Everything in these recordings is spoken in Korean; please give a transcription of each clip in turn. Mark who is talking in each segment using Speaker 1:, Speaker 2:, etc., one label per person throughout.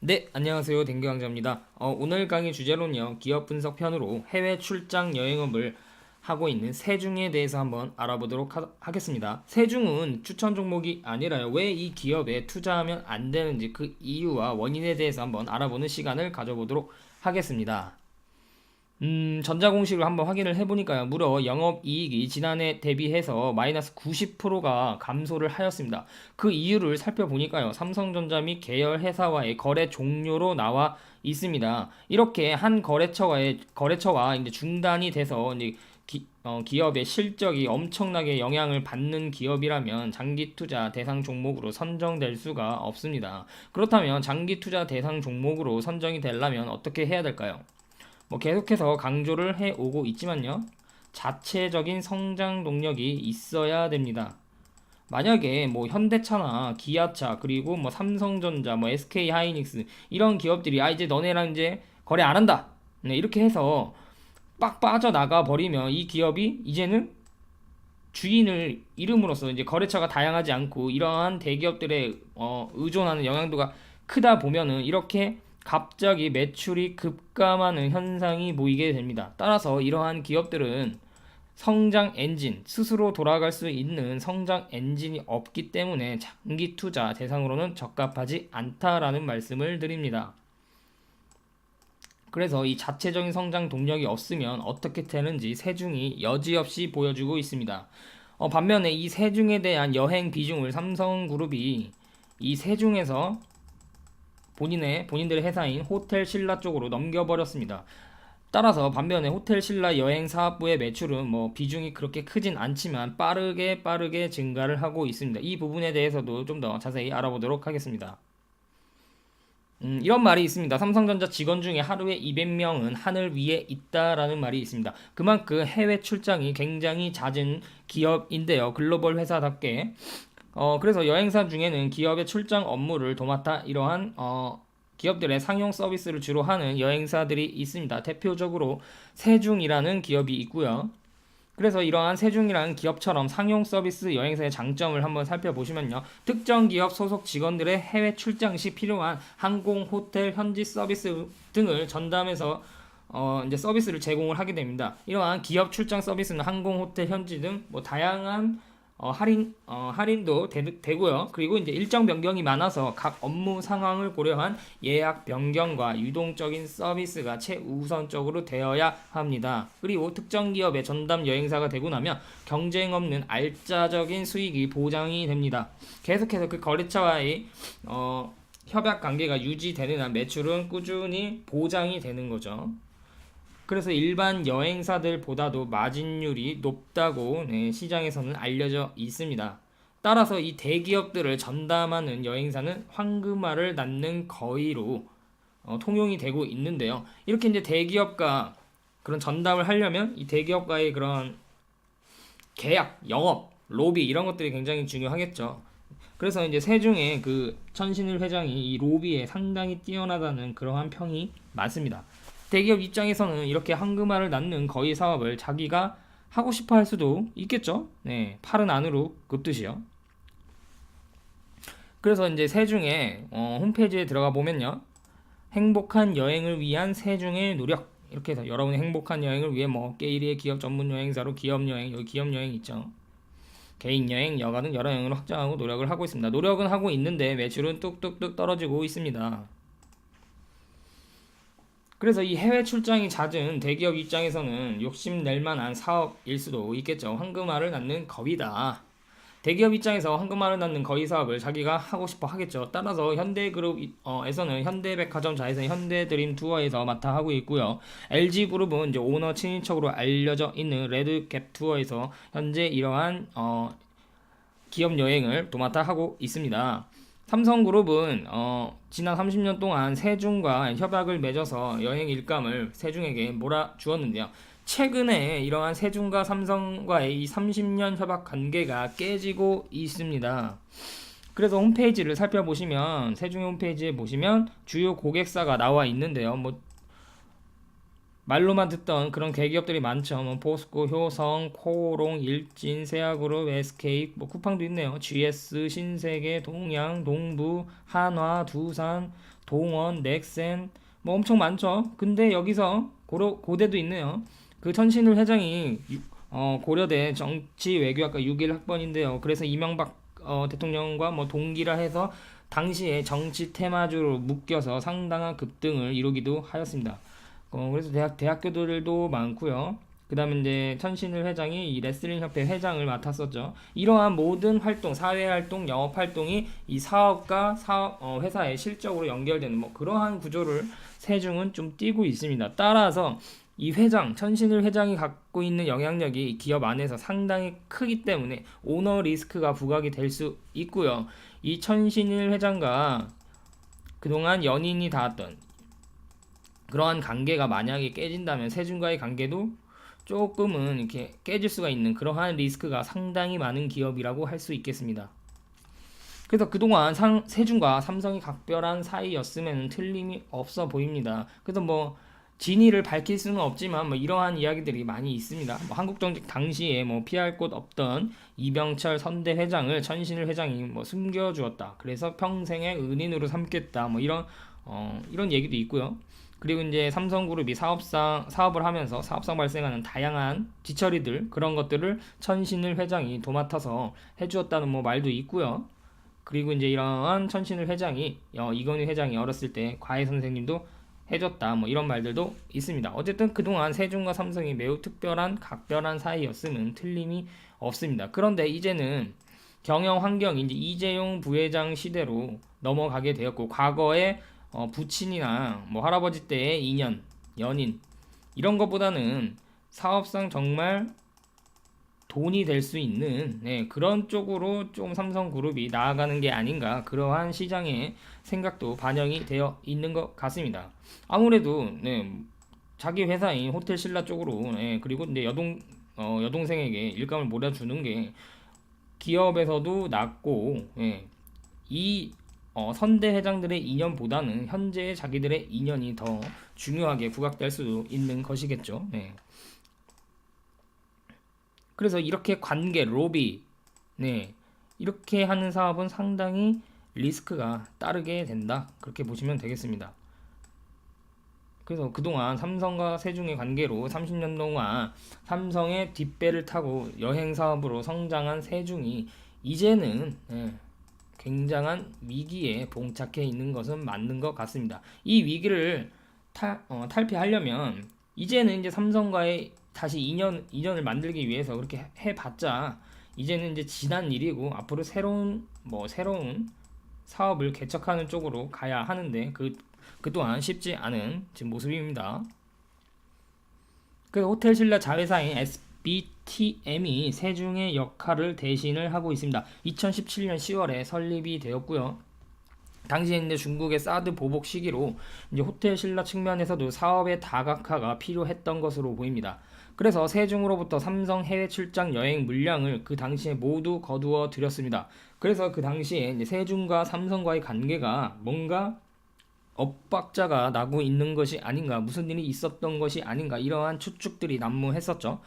Speaker 1: 네, 안녕하세요. 댕규강자입니다. 오늘 강의 주제로는요, 기업 분석 편으로 해외 출장 여행업을 하고 있는 세중에 대해서 한번 알아보도록 하겠습니다. 세중은 추천 종목이 아니라요. 왜 이 기업에 투자하면 안 되는지 그 이유와 원인에 대해서 한번 알아보는 시간을 가져보도록 하겠습니다. 전자공식을 한번 확인을 해보니까요. 무려 영업이익이 지난해 대비해서 마이너스 90%가 감소를 하였습니다. 그 이유를 살펴보니까요. 삼성전자 및 계열 회사와의 거래 종료로 나와 있습니다. 이렇게 한 거래처와 이제 중단이 돼서 이제 기업의 실적이 엄청나게 영향을 받는 기업이라면 장기 투자 대상 종목으로 선정될 수가 없습니다. 그렇다면 장기 투자 대상 종목으로 선정이 되려면 어떻게 해야 될까요? 계속해서 강조를 해 오고 있지만요. 자체적인 성장 동력이 있어야 됩니다. 만약에 현대차나 기아차 그리고 삼성전자 SK 하이닉스 이런 기업들이 이제 너네랑 이제 거래 안 한다. 네, 이렇게 해서 빡 빠져나가 버리면 이 기업이 이제는 주인을 잃음으로써 이제 거래처가 다양하지 않고 이러한 대기업들의 의존하는 영향도가 크다 보면은 이렇게 갑자기 매출이 급감하는 현상이 보이게 됩니다. 따라서 이러한 기업들은 성장 엔진, 스스로 돌아갈 수 있는 성장 엔진이 없기 때문에 장기 투자 대상으로는 적합하지 않다라는 말씀을 드립니다. 그래서 이 자체적인 성장 동력이 없으면 어떻게 되는지 세중이 여지없이 보여주고 있습니다. 반면에 이 세중에 대한 여행 비중을 삼성그룹이 이 세중에서 본인들의 회사인 호텔 신라 쪽으로 넘겨버렸습니다. 따라서 반면에 호텔 신라 여행 사업부의 매출은 비중이 그렇게 크진 않지만 빠르게 증가를 하고 있습니다. 이 부분에 대해서도 좀 더 자세히 알아보도록 하겠습니다. 이런 말이 있습니다. 삼성전자 직원 중에 하루에 200명은 하늘 위에 있다라는 말이 있습니다. 그만큼 해외 출장이 굉장히 잦은 기업인데요. 글로벌 회사답게. 그래서 여행사 중에는 기업의 출장 업무를 도맡아 이러한 기업들의 상용 서비스를 주로 하는 여행사들이 있습니다. 대표적으로 세중이라는 기업이 있고요. 그래서 이러한 세중이라는 기업처럼 상용 서비스 여행사의 장점을 한번 살펴보시면요. 특정 기업 소속 직원들의 해외 출장 시 필요한 항공, 호텔, 현지 서비스 등을 전담해서 이제 서비스를 제공을 하게 됩니다. 이러한 기업 출장 서비스는 항공, 호텔, 현지 등 다양한 할인도 되고요. 그리고 이제 일정 변경이 많아서 각 업무 상황을 고려한 예약 변경과 유동적인 서비스가 최우선적으로 되어야 합니다. 그리고 특정 기업의 전담 여행사가 되고 나면 경쟁 없는 알짜적인 수익이 보장이 됩니다. 계속해서 그 거래처와의 협약 관계가 유지되는 한 매출은 꾸준히 보장이 되는 거죠. 그래서 일반 여행사들보다도 마진율이 높다고 시장에서는 알려져 있습니다. 따라서 이 대기업들을 전담하는 여행사는 황금알을 낳는 거위로 통용이 되고 있는데요. 이렇게 이제 대기업과 그런 전담을 하려면 이 대기업과의 그런 계약, 영업, 로비 이런 것들이 굉장히 중요하겠죠. 그래서 이제 세중에 그 천신일 회장이 이 로비에 상당히 뛰어나다는 그러한 평이 많습니다. 대기업 입장에서는 이렇게 황금알을 낳는 거위 사업을 자기가 하고 싶어 할 수도 있겠죠. 네, 팔은 안으로 굽듯이요. 그래서 이제 세중에 홈페이지에 들어가 보면요. 행복한 여행을 위한 세중의 노력 이렇게 해서 여러분의 행복한 여행을 위해 게이리의 기업 전문 여행사로 기업 여행 여기 기업 여행 있죠. 개인 여행, 여가는 여러 여행으로 확장하고 노력을 하고 있습니다. 노력은 하고 있는데 매출은 뚝뚝뚝 떨어지고 있습니다. 그래서 이 해외 출장이 잦은 대기업 입장에서는 욕심낼 만한 사업일 수도 있겠죠. 황금알을 낳는 거위다. 대기업 입장에서 황금알을 낳는 거위 사업을 자기가 하고 싶어 하겠죠. 따라서 현대그룹에서는 현대백화점자에서 현대드림 투어에서 맡아 하고 있고요. LG그룹은 이제 오너 친인척으로 알려져 있는 레드캡 투어에서 현재 이러한 기업 여행을 도맡아 하고 있습니다. 삼성그룹은 지난 30년 동안 세중과 협약을 맺어서 여행 일감을 세중에게 몰아주었는데요. 최근에 이러한 세중과 삼성과의 이 30년 협약 관계가 깨지고 있습니다. 그래서 홈페이지를 살펴보시면 세중의 홈페이지에 보시면 주요 고객사가 나와 있는데요. 말로만 듣던 그런 대기업들이 많죠. 뭐 포스코, 효성, 코오롱, 일진, 세아그룹, SK, 뭐 쿠팡도 있네요. GS, 신세계, 동양, 동부, 한화, 두산, 동원, 넥센 뭐 엄청 많죠. 근데 여기서 고대도 있네요. 그 천신일 회장이 고려대 정치 외교학과 6일 학번인데요. 그래서 이명박 대통령과 뭐 동기라 해서 당시에 정치 테마주로 묶여서 상당한 급등을 이루기도 하였습니다. 그래서 대학교들도 많고요. 그 다음에 이제 천신일 회장이 이 레슬링 협회 회장을 맡았었죠. 이러한 모든 활동, 사회 활동, 영업 활동이 이 사업과 회사의 실적으로 연결되는 뭐 그러한 구조를 세중은 좀 띠고 있습니다. 따라서 이 회장, 천신일 회장이 갖고 있는 영향력이 기업 안에서 상당히 크기 때문에 오너 리스크가 부각이 될 수 있고요. 이 천신일 회장과 그동안 연인이 닿았던 그러한 관계가 만약에 깨진다면 세준과의 관계도 조금은 이렇게 깨질 수가 있는 그러한 리스크가 상당히 많은 기업이라고 할 수 있겠습니다. 그래서 그동안 세준과 삼성이 각별한 사이였음에는 틀림이 없어 보입니다. 그래서 뭐 진위를 밝힐 수는 없지만 뭐 이러한 이야기들이 많이 있습니다. 뭐 한국 정직 당시에 뭐 피할 곳 없던 이병철 선대 회장을 천신일 회장이 뭐 숨겨주었다. 그래서 평생의 은인으로 삼겠다. 뭐 이런 얘기도 있고요. 그리고 이제 삼성그룹이 사업을 하면서 사업상 발생하는 다양한 뒤처리들 그런 것들을 천신일 회장이 도맡아서 해주었다는 뭐 말도 있고요. 그리고 이제 이러한 천신일 회장이 이건희 회장이 어렸을 때 과외 선생님도 해줬다 뭐 이런 말들도 있습니다. 어쨌든 그동안 세준과 삼성이 매우 특별한 각별한 사이였음은 틀림이 없습니다. 그런데 이제는 경영 환경이 이제 이재용 부회장 시대로 넘어가게 되었고 과거에 부친이나 뭐 할아버지 때의 인연, 연인 이런 것보다는 사업상 정말 돈이 될 수 있는 그런 쪽으로 좀 삼성그룹이 나아가는 게 아닌가 그러한 시장의 생각도 반영이 되어 있는 것 같습니다. 아무래도 자기 회사인 호텔신라 쪽으로 그리고 이제 여동생에게 일감을 몰아주는 게 기업에서도 낫고 이 선대 회장들의 인연보다는 현재의 자기들의 인연이 더 중요하게 부각될 수도 있는 것이겠죠. 그래서 이렇게 관계, 로비, 이렇게 하는 사업은 상당히 리스크가 따르게 된다. 그렇게 보시면 되겠습니다. 그래서 그동안 삼성과 세중의 관계로 30년 동안 삼성의 뒷배를 타고 여행 사업으로 성장한 세중이 이제는 굉장한 위기에 봉착해 있는 것은 맞는 것 같습니다. 이 위기를 탈피하려면 이제는 이제 삼성과의 다시 인연을 만들기 위해서 그렇게 해봤자 이제는 이제 지난 일이고 앞으로 새로운 사업을 개척하는 쪽으로 가야 하는데 그 또한 쉽지 않은 지금 모습입니다. 그 호텔신라 자회사인 SBTM이 세중의 역할을 대신을 하고 있습니다. 2017년 10월에 설립이 되었고요. 당시에 이제 중국의 사드 보복 시기로 이제 호텔신라 측면에서도 사업의 다각화가 필요했던 것으로 보입니다. 그래서 세중으로부터 삼성 해외 출장 여행 물량을 그 당시에 모두 거두어 드렸습니다. 그래서 그 당시에 이제 세중과 삼성과의 관계가 뭔가 엇박자가 나고 있는 것이 아닌가, 무슨 일이 있었던 것이 아닌가 이러한 추측들이 난무했었죠.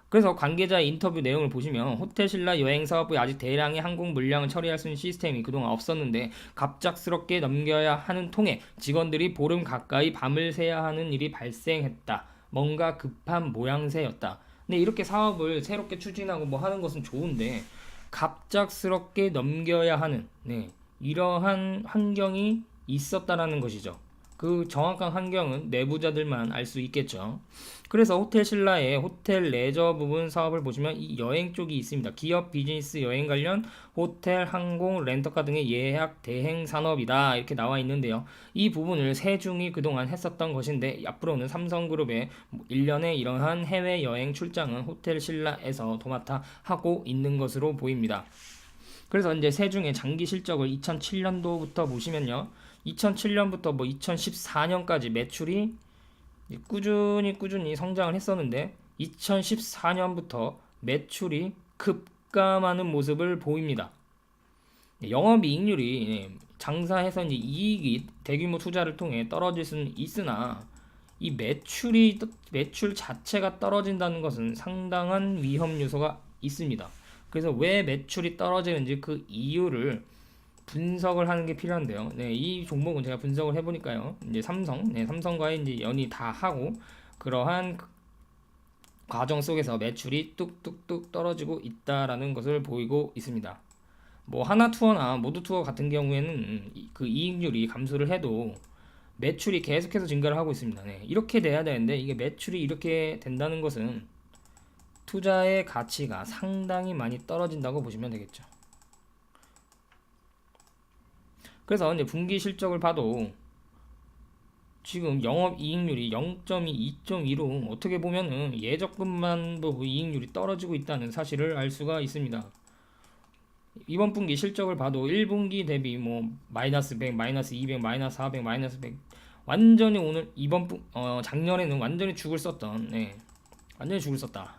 Speaker 1: 그래서 관계자의 인터뷰 내용을 보시면 호텔신라 여행 사업부에 아직 대량의 항공 물량을 처리할 수 있는 시스템이 그동안 없었는데 갑작스럽게 넘겨야 하는 통에 직원들이 보름 가까이 밤을 새야 하는 일이 발생했다. 뭔가 급한 모양새였다. 근데 이렇게 사업을 새롭게 추진하고 뭐 하는 것은 좋은데 갑작스럽게 넘겨야 하는 이러한 환경이 있었다라는 것이죠. 그 정확한 환경은 내부자들만 알 수 있겠죠. 그래서 호텔신라의 호텔 레저 부분 사업을 보시면 이 여행 쪽이 있습니다. 기업 비즈니스 여행 관련 호텔, 항공, 렌터카 등의 예약 대행 산업이다 이렇게 나와 있는데요. 이 부분을 세중이 그동안 했었던 것인데 앞으로는 삼성그룹의 1년에 이러한 해외여행 출장은 호텔신라에서 도맡아 하고 있는 것으로 보입니다. 그래서 이제 세중의 장기 실적을 2007년도부터 보시면요. 2007년부터 뭐 2014년까지 매출이 꾸준히 성장을 했었는데 2014년부터 매출이 급감하는 모습을 보입니다. 영업이익률이 장사해서 이제 이익이 대규모 투자를 통해 떨어질 수는 있으나 이 매출 자체가 떨어진다는 것은 상당한 위험 요소가 있습니다. 그래서 왜 매출이 떨어지는지 그 이유를 분석을 하는 게 필요한데요. 네, 이 종목은 제가 분석을 해보니까요. 이제 삼성과의 이제 연이 다 하고 그러한 과정 속에서 매출이 뚝뚝뚝 떨어지고 있다라는 것을 보이고 있습니다. 뭐 하나투어나 모두투어 같은 경우에는 그 이익률이 감소를 해도 매출이 계속해서 증가를 하고 있습니다. 네, 이렇게 돼야 되는데 이게 매출이 이렇게 된다는 것은 투자의 가치가 상당히 많이 떨어진다고 보시면 되겠죠. 그래서 이제 분기 실적을 봐도 지금 영업이익률이 0.2, 2.2로 어떻게 보면은 예적분만도 이익률이 떨어지고 있다는 사실을 알 수가 있습니다. 이번 분기 실적을 봐도 1분기 대비 뭐 마이너스 100, 마이너스 200, 마이너스 400, 마이너스 100 완전히 오늘 작년에는 완전히 죽을 썼던 완전히 죽을 썼다.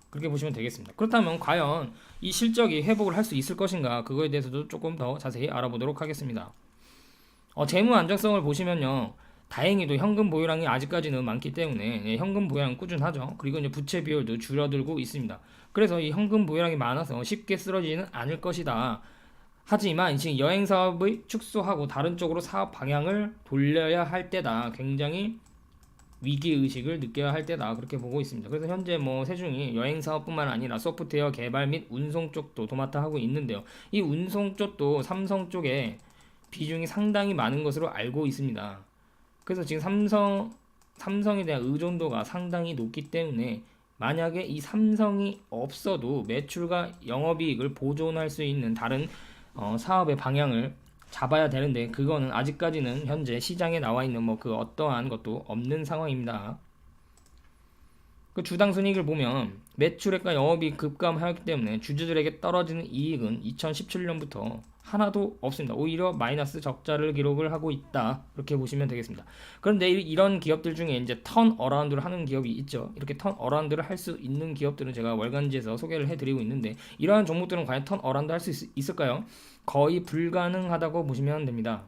Speaker 1: 그렇게 보시면 되겠습니다. 그렇다면 과연 이 실적이 회복을 할 수 있을 것인가 그거에 대해서도 조금 더 자세히 알아보도록 하겠습니다. 재무 안정성을 보시면요. 다행히도 현금 보유량이 아직까지는 많기 때문에 현금 보유량은 꾸준하죠. 그리고 이제 부채 비율도 줄어들고 있습니다. 그래서 이 현금 보유량이 많아서 쉽게 쓰러지지는 않을 것이다. 하지만 지금 여행 사업을 축소하고 다른 쪽으로 사업 방향을 돌려야 할 때다. 굉장히 위기 의식을 느껴야 할 때다. 그렇게 보고 있습니다. 그래서 현재 뭐 세중이 여행 사업뿐만 아니라 소프트웨어 개발 및 운송 쪽도 도맡아 하고 있는데요. 이 운송 쪽도 삼성 쪽에 비중이 상당히 많은 것으로 알고 있습니다. 그래서 지금 삼성에 대한 의존도가 상당히 높기 때문에 만약에 이 삼성이 없어도 매출과 영업이익을 보존할 수 있는 다른 사업의 방향을 잡아야 되는데 그거는 아직까지는 현재 시장에 나와 있는 뭐 그 어떠한 것도 없는 상황입니다. 그 주당 순이익을 보면 매출액과 영업이익 급감하였기 때문에 주주들에게 떨어지는 이익은 2017년부터 하나도 없습니다. 오히려 마이너스 적자를 기록을 하고 있다. 이렇게 보시면 되겠습니다. 그런데 이런 기업들 중에 이제 턴 어라운드를 하는 기업이 있죠. 이렇게 턴 어라운드를 할 수 있는 기업들은 제가 월간지에서 소개를 해드리고 있는데 이러한 종목들은 과연 턴 어라운드 할 수 있을까요? 거의 불가능하다고 보시면 됩니다.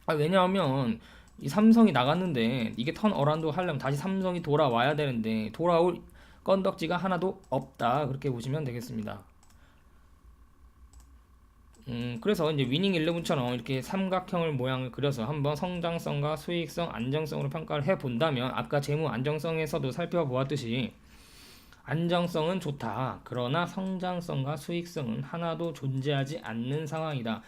Speaker 1: 왜냐하면 이 삼성이 나갔는데 이게 턴 어라운드 하려면 다시 삼성이 돌아와야 되는데 돌아올 건덕지가 하나도 없다. 그렇게 보시면 되겠습니다. 그래서 이제 위닝 11처럼 이렇게 삼각형을 모양을 그려서 한번 성장성과 수익성, 안정성으로 평가를 해 본다면 아까 재무 안정성에서도 살펴보았듯이 안정성은 좋다. 그러나 성장성과 수익성은 하나도 존재하지 않는 상황이다.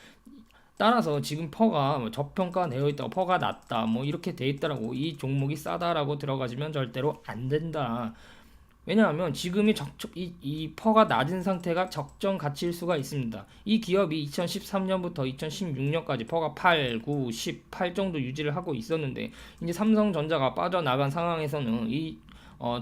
Speaker 1: 따라서 지금 퍼가 저평가되어 있다, 퍼가 낮다, 뭐 이렇게 돼 있다라고 이 종목이 싸다라고 들어가시면 절대로 안 된다. 왜냐하면 지금이 이 퍼가 낮은 상태가 적정 가치일 수가 있습니다. 이 기업이 2013년부터 2016년까지 퍼가 8, 9, 18 정도 유지를 하고 있었는데 이제 삼성전자가 빠져나간 상황에서는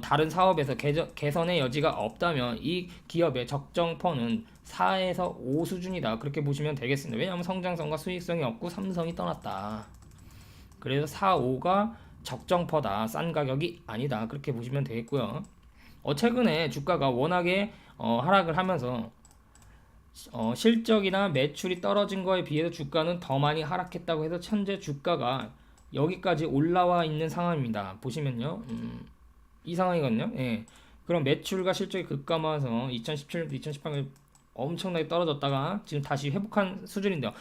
Speaker 1: 다른 사업에서 개선의 여지가 없다면 이 기업의 적정 퍼는 4에서 5 수준이다. 그렇게 보시면 되겠습니다. 왜냐하면 성장성과 수익성이 없고 삼성이 떠났다. 그래서 4, 5가 적정 퍼다. 싼 가격이 아니다. 그렇게 보시면 되겠고요. 최근에 주가가 워낙에 하락을 하면서 실적이나 매출이 떨어진 거에 비해서 주가는 더 많이 하락했다고 해서 현재 주가가 여기까지 올라와 있는 상황입니다. 보시면요. 이 상황이거든요. 예. 그럼 매출과 실적이 급감하면서 2017년부터 2018년 엄청나게 떨어졌다가 지금 다시 회복한 수준인데요.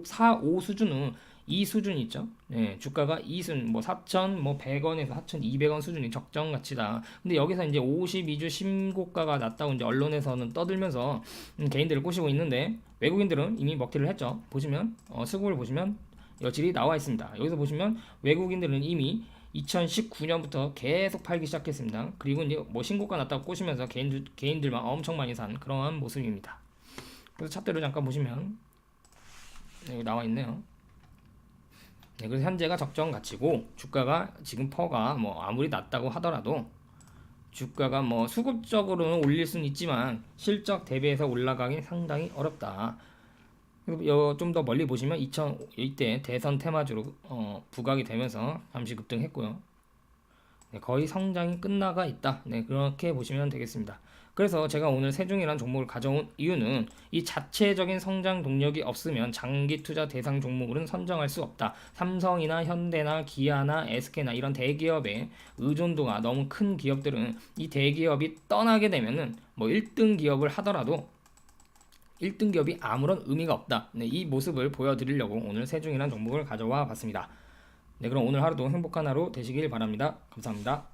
Speaker 1: 4, 5 수준은 이 수준 있죠. 예, 주가가 이 수준 뭐 4,100원에서 4,200원 수준이 적정 가치다. 근데 여기서 이제 52주 신고가가 났다고 이제 언론에서는 떠들면서 개인들을 꼬시고 있는데 외국인들은 이미 먹튀를 했죠. 보시면 수급을 보시면 여질이 나와 있습니다. 여기서 보시면 외국인들은 이미 2019년부터 계속 팔기 시작했습니다. 그리고 이제 뭐 신고가 났다고 꼬시면서 개인들만 엄청 많이 산 그러한 모습입니다. 그래서 차트를 잠깐 보시면 여기 나와 있네요. 네, 그래서 현재가 적정 가치고 주가가 지금 퍼가 뭐 아무리 낮다고 하더라도 주가가 뭐 수급적으로는 올릴 수는 있지만 실적 대비해서 올라가기 상당히 어렵다. 좀 더 멀리 보시면 이때 대선 테마주로 부각이 되면서 잠시 급등했고요. 네, 거의 성장이 끝나가 있다. 네, 그렇게 보시면 되겠습니다. 그래서 제가 오늘 세종이라는 종목을 가져온 이유는 이 자체적인 성장 동력이 없으면 장기 투자 대상 종목으로는 선정할 수 없다. 삼성이나 현대나 기아나 SK나 이런 대기업의 의존도가 너무 큰 기업들은 이 대기업이 떠나게 되면은 뭐 1등 기업을 하더라도 1등 기업이 아무런 의미가 없다. 네, 이 모습을 보여드리려고 오늘 세종이라는 종목을 가져와 봤습니다. 네, 그럼 오늘 하루도 행복한 하루 되시길 바랍니다. 감사합니다.